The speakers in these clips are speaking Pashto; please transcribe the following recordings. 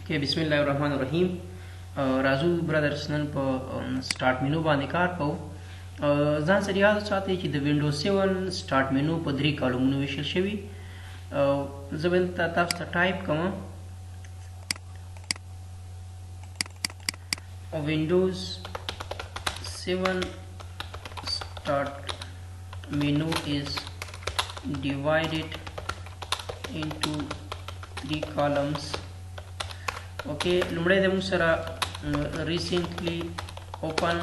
کې بسم الله الرحمن الرحیم. راځو برادرز نن په سٹارټ مینو باندې کار کوو. ځان سره یاد ساتئ چې د وینډوز 7 سٹارټ مینو په 3 کالمونو ویشل شوی. زه به تاسو ته ټایپ کوم وینډوز 7 start menu is divided into 3 columns. okay, لومړی د موږ سره recently open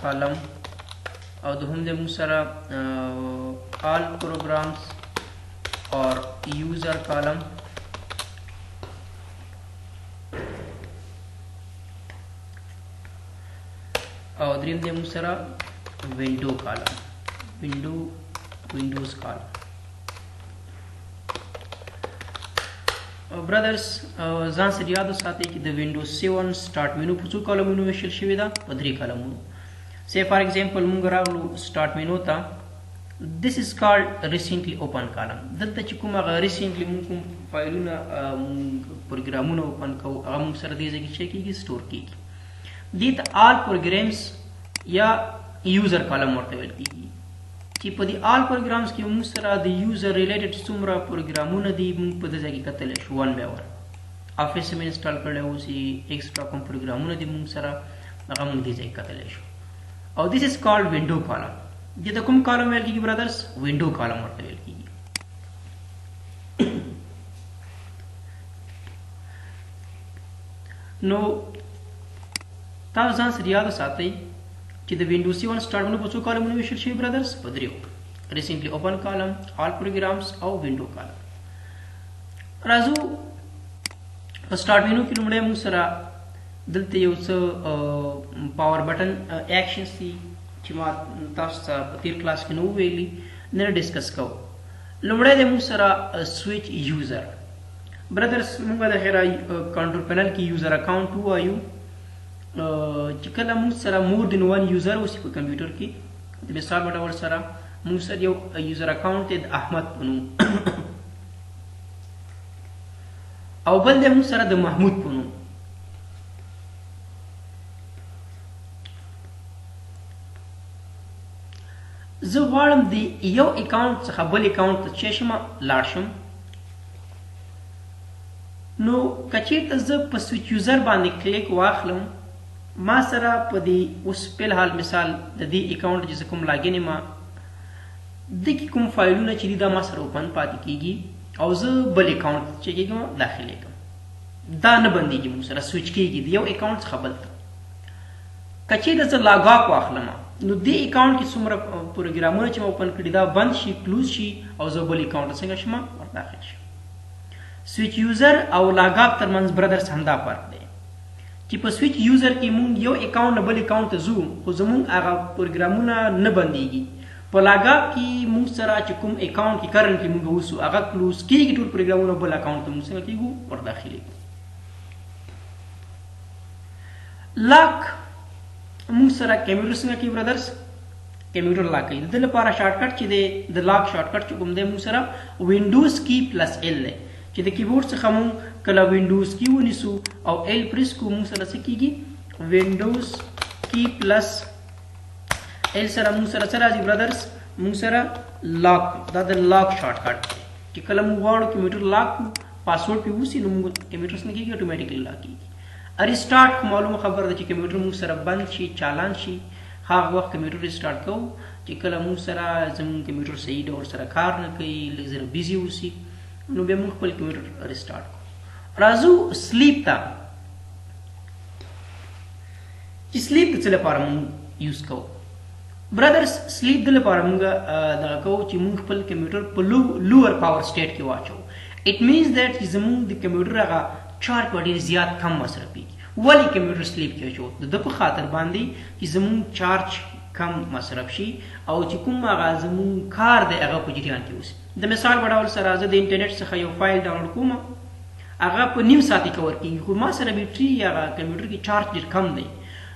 column او دوهم د موږ سره all programs or user column او دریم د موږ سره window column windows column. brothers ځان سره یاد وساتئ چې د وینډوز 7 سٹارټ مینو په څو کالمونو ویشل شوی ده؟ په 3 کالمونو. say for example موږ راغلو سٹارټ مینو ته. this is called recently open column. دلته چې کوم هغه recently موږ کوم فایلونه پروګرامونه اوپن کوو هغه موږ سره دې ځای کې څه کېږي؟ سټور کېږي. دې ته all programs یا یوزر کالم ورته ویل کېږي چې په دې آل پروګرامز کې موږ سره د یوزر ریلیټډ څومره پروګرامونه دي موږ په دې ځای کې کتلی شو ون بای ون. افیس مې انسټال کړی اوس یې ایکسټرا کوم پروګرامونه دي موږ سره هغه موږ دې ځای کې کتلی شو. او دیس از کالډ وینډو کالم. دې ته کوم کالم ویل کېږي برادرز؟ وینډو کالم ورته ویل کېږي. نو تاسو ځان سره یاد وساتئ چې د وینډوز 7 سٹارټ مینو په څو کالمونو ویشل شوی برادرز؟ په 3. ریسنټلی اوپن کالم، آل پروګرامز او وینډو کالم. راځو په سٹارټ مینو کې لومړی موږ سره دلته یو څه پاور بټن ایکشنز دي چې ما تاسو ته په تیر کلاس کې نو ویلي، نن ډسکس کوو. لومړی دی موږ سره سویچ یوزر. برادرز موږ د خیره کنټرول پینل کې یوزر اکاونټ ووایو چې کله موږ سره مور دین ون یوزر اوسي په کمپیوټر کې. د مثال په ډول سره موږ سره یو یوزر اکاونټ دی د احمد په نوم او بل دی موږ سره د محمود په نوم. زه غواړم د یو اکاونټ څخه بل اکاونټ ته چې شم لاړ شم. نو که چېرته زه په سویچ یوزر باندې کلیک واخلم ما سره په دې اوس فلحال مثال د دې اکاونټ چې زه کوم لاګین یم دې کې کوم فایلونه چې دي دا ما سره اوپن پاتې کېږي او زه بل اکاونټ چې کېږم داخلي کوم دا نه بندېږي موږ سره سویچ کېږي د یو اکاونټ څخه بل ته. که چېرته زه لاګ آف واخلم نو دې اکاونټ کې څومره پروګرامونه چې ما اوپن کړي دا بند شي، کلوز شي او زه بل اکاونټ ته څنګه شم ور داخل شم. سویچ یوزر او لاګ آف ترمنځ برادرز همدا فرق دی چې په سویچ یوزر کې مونږ یو اکاونټ نه بل اکاونټ ته ځو خو زمونږ هغه پروګرامونه نه بندېږي. په لاګ آف کې مونږ سره چې کوم اکاونټ کې کرنټلی مونږ اوسو هغه کلوز کېږي، ټول پروګرامونه بل اکاونټ ته مونږ څنګه کېږو ور داخلي. لاک مونږ سره کمپیوټر څنګه کوي برادرز؟ کمپیوټر لاک کوي. د دې لپاره شارټ کټ چې دی د لاک شارټ کټ چې کوم دی مونږ سره وینډوز کی پلس ال دی چې د کیبورډ څخه مونږ کله وینډوز کی ونیسو او ال پریس کو مونږ سره څه کېږي؟ وینډوز کی پلس ال سره مونږ سره څه راځي برادرز؟ مونږ سره لاک. دا د لاک شارټ کټ دی چې کله مونږ غواړو کمپیوټر لاک کړو پاسورډ پې ووسي نو مونږ کمپیوټر څنګه کېږي؟ اټومیټیکلی لاک کېږي. ریسټارټ معلومه خبره ده چې کمپیوټر مونږ سره بند شي چالان شي هغه وخت کمپیوټر ریسټارټ کوو چې کله مونږ سره زموږ کمپیوټر صحیح ډول سره کار نه کوي لږ زر بیزي اوسي نو بیا موږ خپل کمپیوټر ریسټارټ کوو. راځو سلیپ ته چې سلیپ د څه لپاره موږ یوز کوو برادرز؟ سلیپ د لپاره موږ دغه کوو چې موږ خپل کمپیوټر په لوور پاور سټیټ کې واچوو. اټ مینز دیټ چې زموږ د کمپیوټر هغه چارج به ډېر زیات کم مصرفېږي. ولې کمپیوټر سلیپ کې اچوو؟ د ده په خاطر باندې چې زموږ چارج کم مصرف شي او چې کوم هغه زموږ کار دی هغه په جریان کې اوسي. د مثال په ډول سره زه د انټرنیټ څخه یو فایل ډاونلوډ کوم هغه په نیم ساعت کې کور کېږي خو ما سره بیټري هغه کمپیوټر کې چارج ډېر کم دی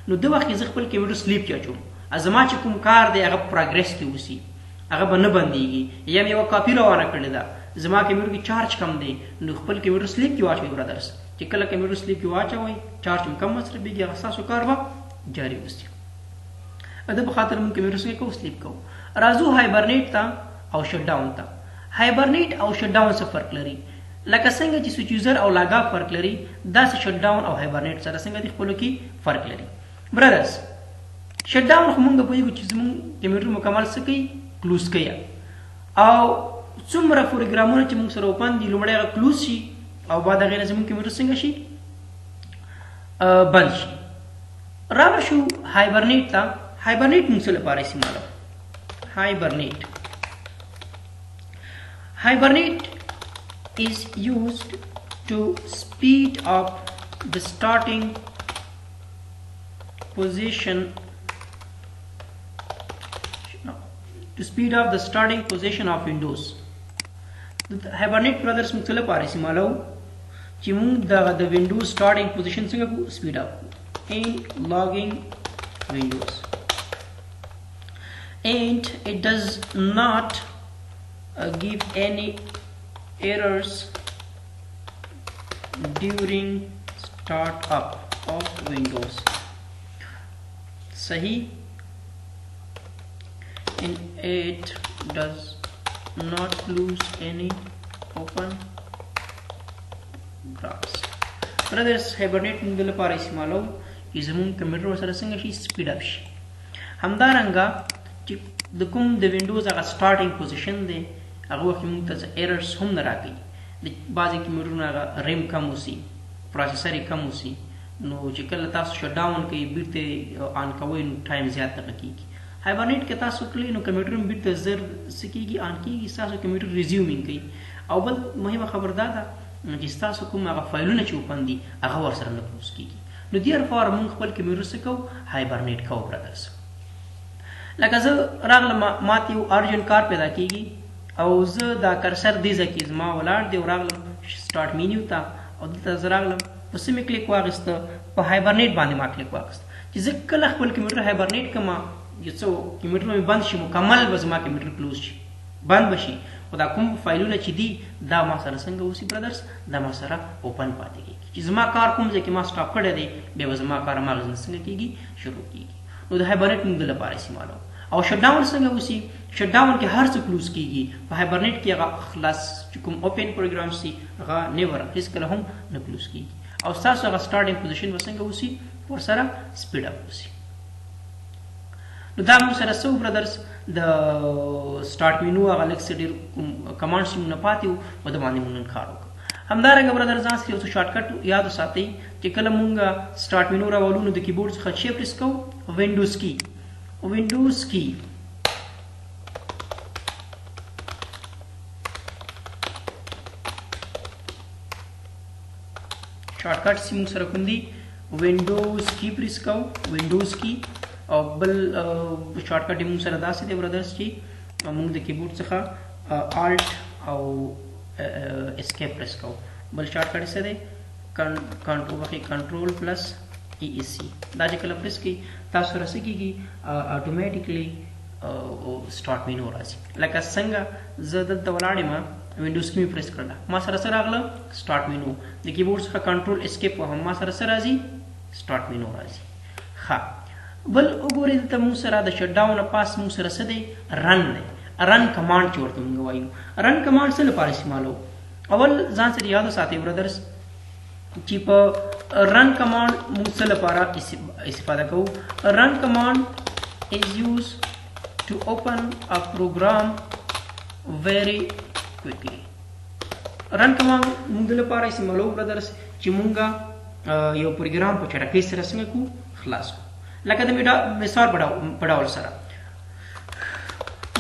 نو د وخت کې زه خپل کمپیوټر سلیپ کې اچوم زما چې کوم کار دی هغه پروګرس کې اوسي هغه به نه بندېږي. یا مې یوه کاپي روانه کړې ده زما کمپیوټر کې چارج کم دی نو خپل کمپیوټر سلیپ کې واچوئ برادرز چې کله کمپیوټر سلیپ کې واچوئ چارج کم مصرفېږي هغه ستاسو کار به جاري اوسي. د په خاطر موږ کمپیوټر څنګه کوو سلیپ کوو. راځو هایبرنیټ ته او شټ ډاون ته. هایبرنیټ او شټ ډاون څه فرق لري؟ لکه څنګه چې سویچ یوزر او لاګ اف فرق لري داسې شټ ډاون او هایبرنیټ سره څنګه د خپلو کې فرق لري. برادرز شټ ډاون خو موږ پوهېږو چې زموږ کمپیوټر مکمل څه کوي کلوز کوي او څومره پروګرامونه چې موږ سره اوپن دي لومړی هغه کلوز شي او بعد هغې نه زموږ کمپیوټر څنګه شي بند شي. راوړه شو هایبرنیټ ته. هایبرنیټ موږ څه لپاره استعمالوو؟ Hibernate is used to speed up the starting position of Windows. Hibernate brothers موږ څه لپاره استعمالوو چې موږ د Windows starting position څنګه کو speed up in logging Windows. And it does not give any errors during startup of Windows. Sahi. And it does not lose any open graphs. Brothers, Hibernate موږ لپاره استعمالوو چې زموږ کمپیوټر سره څنګه شي سپیډ اپ شي. همدارنګه چې د کوم د وینډوز هغه سټارټینګ پوزیشن دی هغه وخت موږ ته ایررز هم نه راکوي. د بعضې کمپیوټرونه هغه ریم کم اوسي پروسیسر یې کم اوسي نو چې کله تاسو شټ ډاون کوئ بیرته آن کوئ نو ټایم زیات دغه کېږي. هایبرنیټ کې تاسو کړئ نو کمپیوټر هم بیرته زر څه کېږي آن کېږي ستاسو کمپیوټر ریزیومینګ کوي. او بل مهمه خبر دا ده چې ستاسو کوم هغه فایلونه چې اوپن دي هغه ورسره نه کلوز کېږي. نو دې لپاره موږ خپل کمپیوټر څه کوو هایبرنیټ کوو برادرز. لکه زه راغلم ماته یو ارجنټ کار پیدا کېږي او زه دا کرسر دې ځای کې زما ولاړ دی او راغلم سټارټ مینیو ته او دلته زه راغلم په څه مې کلیک واخیسته په هایبرنیټ باندې ما کلیک واخیسته چې زه کله خپل کمپیوټر هایبرنیټ کړم یو څه کمپیوټر مې بند شي مکمل به زما کمپیوټر کلوز شي بند به شي خو دا کوم فایلونه چې دي دا ما سره څنګه اوسي برادرز دا ما سره اوپن پاتې کېږي چې زما کار کوم ځای کې ما سټاپ کړی دی بیا به زما کار هماغسې څنګه کېږي شروع کېږي. نو د هایبرنیټ موږ د لپاره استعمالوو. او شټ ډاون څنګه وسی؟ شټ ډاون کې هر څه کلوز کیږي. په هایبرنیټ کې هغه خلاص چې کوم اوپن پروګرام سي هغه نیور هیڅ کله هم نه کلوز کیږي او تاسو هغه سټارټینګ پوزیشن وسنګ وسی ورسره سپیډ اپ وسی. نو دا موږ سره سو برادرز د سټارټ مینو هغه لکس ډیر کمانډز موږ نه پاتې وو په د باندې موږ کار وکړو. همدارنګه برادرز ځان سره یو څه شارټ کټ یاد وساتئ چې کله موږ سټارټ مینو راولو نو د کیبورډ څخه شی پریس کوو وینډوز کی شارټکټ چې موږ سره کوم دي وینډوز کی پریس کوو وینډوز کی او بل شارټکټ موږ سره داسې دی برادرز چې موږ د کیبورډ څخه الټ او اسکیپ پریس کوو. بل شارټکټ څه دی کنټرول پلس ای ای سی دا چې کله پریس کړئ تاسو سره څه کېږي اټومیټیکلی سټارټ مینو راځي. لکه څنګه زه دلته ولاړ یم وینډوز کې مې پریس کړله ما سره څه راغله سټارټ مینو د کیبورډ څخه کنټرول اسکیپ وهم ما سره څه راځي سټارټ مینو راځي. ښه بل وګورئ دلته موږ سره د شټ ډاون پاس موږ سره څه دی رن دی رن کمانډ چې ورته موږ وایو. رن کمانډ څه لپاره استعمالوو؟ اول ځان سره یاد وساتئ برادرز چې په run command موږ څه لپاره استفاده کوو. run command is used to open a program very quickly. run command موږ لپاره استعمالوو برادرز چې موږ یو پروګرام په چټکۍ سره څنګه کو خلاص کو. لکه د مثال په ډول سره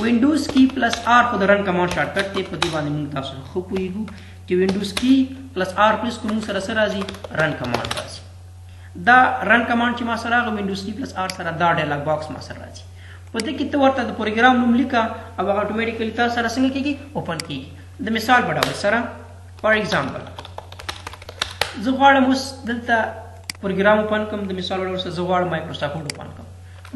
وینډوز کی پلس آر خو د رن کمانډ شارټکټ دی په دې باندې موږ تاسو خو پوهیږو چې وینډوز کی پلس آر پریس کوو موږ سره راځي رن کمانډ راځي. دا رن کمانډ چې ما سره راغی وینډوز کی پلس آر سره دا ډایلاګ باکس ما سره راځي په دې کې ته ورته د پروګرام نوم لیکه او هغه اټومیټیکلی تاسو سره څنګه کېږي اوپن کېږي. د مثال په ډول سره فار ایگزامپل زه غواړم اوس دلته پروګرام اوپن کوم د مثال په ډول سره زه غواړم مایکروسافټ ورډ اوپن کوم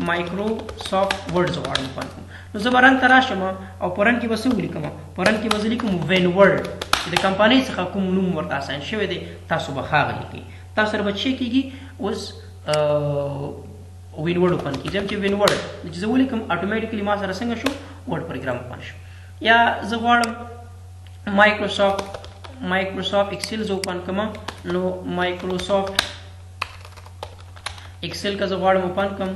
مایکروسافټ ورډ زه غواړم اوپن کوم نو زه به رن ته راشم او په رن کې به څه ولیکم په رن کې به زه لیکم وین ورډ چې د کمپنۍ څخه کوم نوم ورته اساین شوی دی تاسو به هغه لیکئ. تاسو سره به چی کېږي اوس وینورډ اوپن کړئ. ځکه چې وینورډ چې زه ولیکم اټومیټیکلی ما سره څنګه شو ورډ پروګرام اوپن شو. یا زه غواړم مایکروسافټ ایکسل زه اوپن کړم نو مایکروسافټ ایکسل که زه غواړم اوپن کړم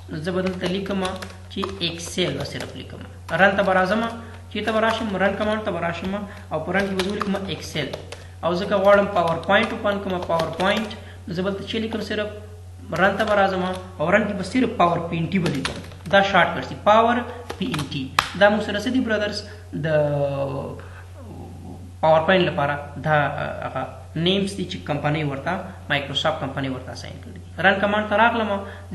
نو زه به دلته لیکم چې ایکسل به صرف لیکم. رن ته به راځم چېرته به راشم رن کمانډ ته به راشم او په رن کې به زه ولیکم ایکسل. او زه که غواړم پاور پوینټ اوپن کړم پاور پوینټ نو زه به دلته چې لیکم صرف رن ته به راځم او رن کې به صرف پاور پی ان ټي به لیکم. دا شارټ کټ دي پاور پی ان ټي. دا موږ سره څه دي برادرز د پاور پوینټ لپاره دا هغه نیمز دي چې کمپنۍ ورته مایکروسافټ کمپنۍ ورته اساین کړي. رن کمانډ ته راغلم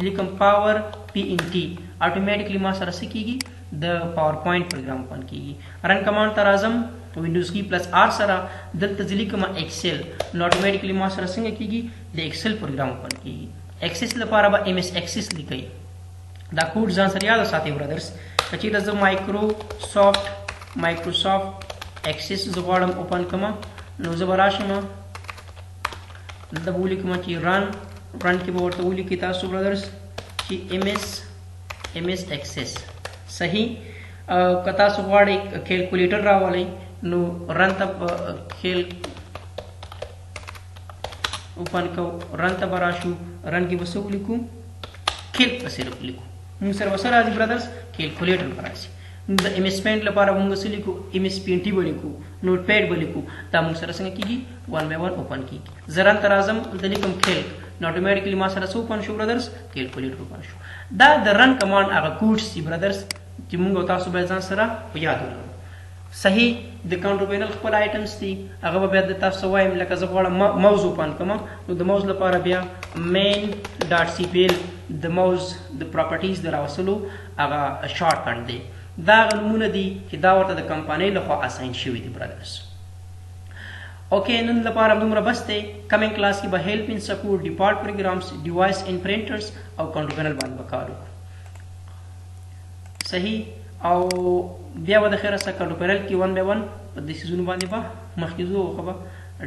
لیکم پاور پی ان ټي اټومیټیکلی ما سره څه کېږي د پاور پوینټ پروګرام اوپن کېږي. رن کمانډ ته راځم وینډوز کی پلس آر سره دلته زه لیکم ایکسل نو اټومیټیکلی ما سره څنګه کېږي د ایکسل پروګرام اوپن کېږي. ایکسس لپاره به ایم ایس ایکسس لیکئ. دا کوډ ځان سره یاد وساتئ برادرز. که چېرته زه مایکروسافټ ایکسس زه غواړم اوپن کړم نو زه به راشم دلته به ولیکم چې رن کې به ورته ولیکئ تاسو برادرز چې ایم ایس ایکسس صحیح. که تاسو غواړئ کیلکولیټر راولئ نو رن ته اوپن کو رن ته به راشو رن کې به څه ولیکو کیلک به صرف لیکو. موږ سره به څه راځي برادرز کیلکولیټر به راځي. د ایم ایس پینټ لپاره موږ څه لیکو ایم ایس پی ان ټي به لیکو نوټ پیډ به لیکو. دا موږ سره څنګه کېږي 1 by 1 اوپن کېږي. زه رن ته راځم دلته لیکم کیلک نو اټومیټیکلی ما سره څه اوپن شو برادرز کیلکولیټر اوپن شو. دا د رن کمانډ هغه کوډس دي برادرز چې موږ او تاسو باید ځان سره په یاد ولرو. صحیح د کاونټر پینل خپل آیټمز دي هغه به بیا د تاسو وایم لکه زه غواړم موز اوپن کړم نو د موز لپاره بیا مین ډاټ سی پی ایل د موز د پراپرټیز د راوستلو هغه شارټ کټ دی. دا هغه نومونه دي چې دا ورته د کمپنۍ لخوا اساین شوي دي برادرز. اوکې نن لپاره دومره بس دی. کمنګ کلاس کې به هیلپ ان سپورټ ډیفالټ پروګرامز ډیوایس ان پرنټرز او کاونټر پینل باندې به کار وکړو. صحیح او بیا به د خیره سره کاونټر پینل کې 1 by 1 په دې سیزونو باندې به مخکې ځو هغه به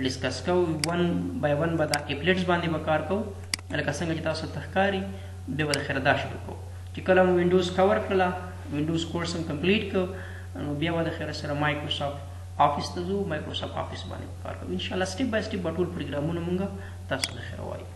ډسکس کوو. 1 by 1 به د اپلیټس باندې به کار کوو لکه څنګه چې تاسو ته ښکاري. بیا به د خیره دا شروع کوو چې کله مو وینډوز کور کړله وینډوز کورس هم کمپلیټ کړو نو بیا به د خیره سره مایکروسافټ آفیس ته ځو. مایکروسافټ آفیس باندې کار کوو ان شاء الله. سټیپ بای سټیپ به ټول پروګرامونه مونږ تاسو د خیره وایو.